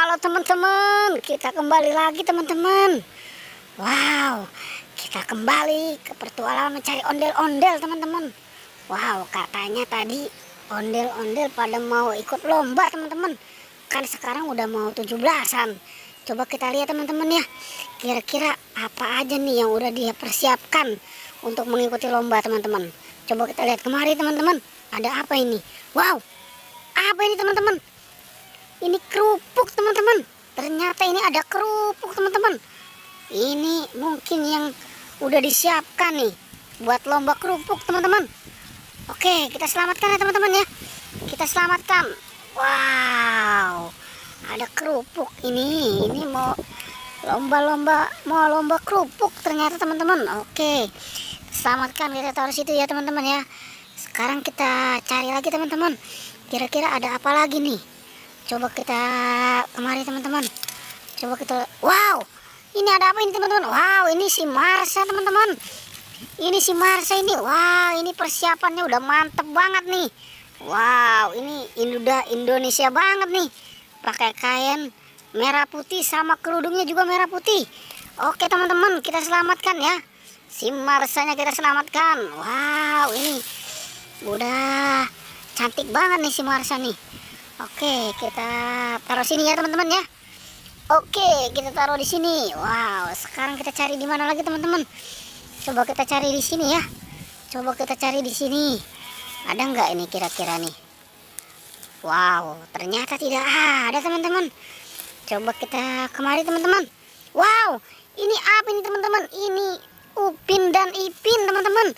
Halo teman-teman, kita kembali lagi teman-teman. Wow, kita kembali ke petualangan mencari ondel-ondel teman-teman. Wow, katanya tadi ondel-ondel pada mau ikut lomba teman-teman. Kan sekarang udah mau 17-an. Coba kita lihat teman-teman ya. Kira-kira apa aja nih yang udah dia persiapkan untuk mengikuti lomba teman-teman. Coba kita lihat kemari teman-teman. Ada apa ini? Wow, apa ini teman-teman? Ini kerupuk teman-teman. Ternyata ini ada kerupuk teman-teman. Ini mungkin yang udah disiapkan nih buat lomba kerupuk teman-teman. Oke, kita selamatkan ya teman-teman ya. Kita selamatkan. Wow, ada kerupuk ini. Ini mau lomba kerupuk ternyata teman-teman. Oke, selamatkan, kita taruh situ ya teman-teman ya. Sekarang kita cari lagi teman-teman. Kira-kira ada apa lagi nih? Coba kita kemari teman-teman. Coba kita, wow, ini ada apa ini teman-teman? Wow, ini si Marsha teman-teman. Ini si Marsha ini. Wow, ini persiapannya udah mantep banget nih. Wow, ini udah Indonesia banget nih. Pakai kain merah putih sama kerudungnya juga merah putih. Oke teman-teman, kita selamatkan ya. Si Marshanya kita selamatkan. Wow, ini udah cantik banget nih si Marsha nih. Oke, kita taruh sini ya teman-teman ya. Oke, kita taruh di sini. Wow, sekarang kita cari di mana lagi teman-teman? Coba kita cari di sini ya. Coba kita cari di sini. Ada nggak ini kira-kira nih? Wow, ternyata tidak ada teman-teman. Coba kita kemari teman-teman. Wow, ini apa ini teman-teman? Ini Upin dan Ipin teman-teman.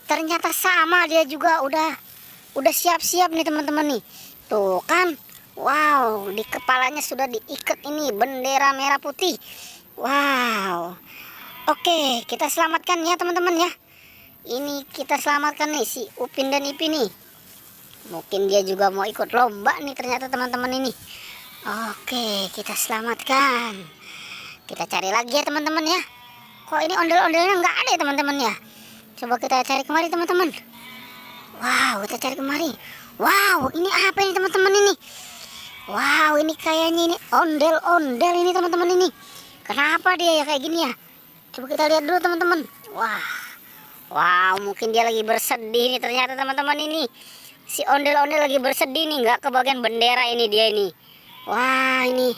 Ternyata sama, dia juga udah siap-siap nih teman-teman nih. Tuh kan, wow, di kepalanya sudah diikat ini bendera merah putih. Wow, oke, kita selamatkan ya teman-teman ya. Ini kita selamatkan nih si Upin dan Ipin nih. Mungkin dia juga mau ikut lomba nih ternyata teman-teman ini. Oke, kita selamatkan. Kita cari lagi ya teman-teman ya. Kok ini ondel-ondelnya nggak ada ya teman-teman ya? Coba kita cari kemari teman-teman. Wow, kita cari kemari. Wow, ini apa ini teman-teman ini? Wow, ini kayaknya ini ondel-ondel ini teman-teman ini. Kenapa dia ya kayak gini ya? Coba kita lihat dulu teman-teman. Wow, mungkin dia lagi bersedih nih ternyata teman-teman ini. Si ondel-ondel lagi bersedih nih, nggak kebagian bendera ini dia ini. Wah, ini.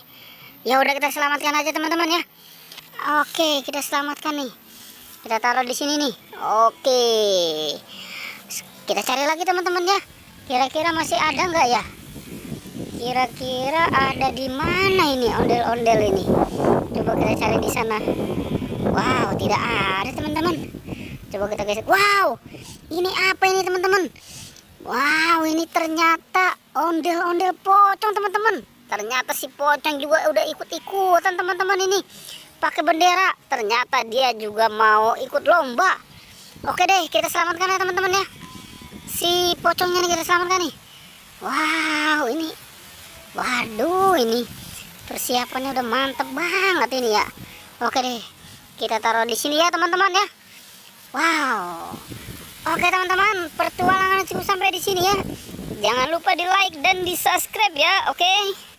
Ya udah, kita selamatkan aja teman-teman ya. Oke, kita selamatkan nih. Kita taruh di sini nih. Oke. Kita cari lagi teman-teman ya. Kira-kira masih ada nggak ya? Kira-kira ada di mana ini ondel-ondel ini? Coba kita cari di sana. Wow, tidak ada teman-teman. Coba kita geser. Wow, ini apa ini teman-teman? Wow, ini ternyata ondel-ondel pocong teman-teman. Ternyata si pocong juga udah ikut-ikutan teman-teman ini. Pakai bendera. Ternyata dia juga mau ikut lomba. Oke deh, kita selamatkan ya teman-teman ya. Si pocongnya nih kita selamatkan nih. Wow, ini, waduh, ini persiapannya udah mantep banget ini ya. Oke deh, kita taruh di sini ya teman-teman ya. Wow, oke teman-teman, pertualangan cukup sampai di sini ya. Jangan lupa di like dan di subscribe ya. Oke.